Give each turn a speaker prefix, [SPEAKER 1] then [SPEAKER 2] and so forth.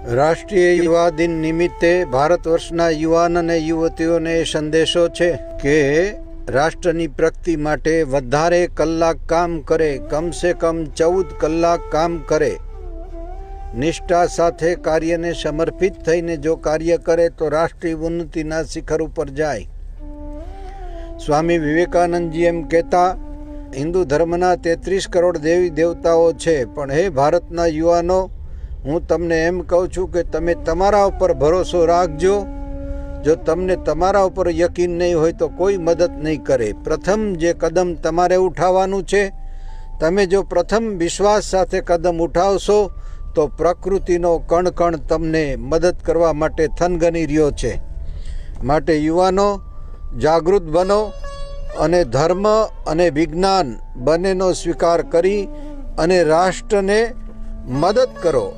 [SPEAKER 1] રાષ્ટ્રીય યુવા દિન નિમિત્તે ભારત વર્ષના યુવાન અને યુવતીઓને એ સંદેશો છે કે રાષ્ટ્રની પ્રગતિ માટે વધારે કલાક કામ કરે, કમસે કમ 14 કલાક કામ કરે. નિષ્ઠા સાથે કાર્યને સમર્પિત થઈને જો કાર્ય કરે તો રાષ્ટ્રીય ઉન્નતિના શિખર ઉપર જાય. સ્વામી વિવેકાનંદજી એમ કહેતા, હિન્દુ ધર્મના 33 કરોડ દેવી દેવતાઓ છે, પણ હે ભારતના યુવાનો, હું તમને એમ કહું છું કે તમે તમારા ઉપર ભરોસો રાખજો. જો તમને તમારા ઉપર યકીન નહીં હોય તો કોઈ મદદ નહીં કરે. પ્રથમ જે કદમ તમારે ઉઠાવવાનું છે, તમે જો પ્રથમ વિશ્વાસ સાથે કદમ ઉઠાવશો તો પ્રકૃતિનો કણ કણ તમને મદદ કરવા માટે થનગની રહ્યો છે. માટે યુવાનો જાગૃત બનો અને ધર્મ અને વિજ્ઞાન બંનેનો સ્વીકાર કરી અને રાષ્ટ્રને મદદ કરો.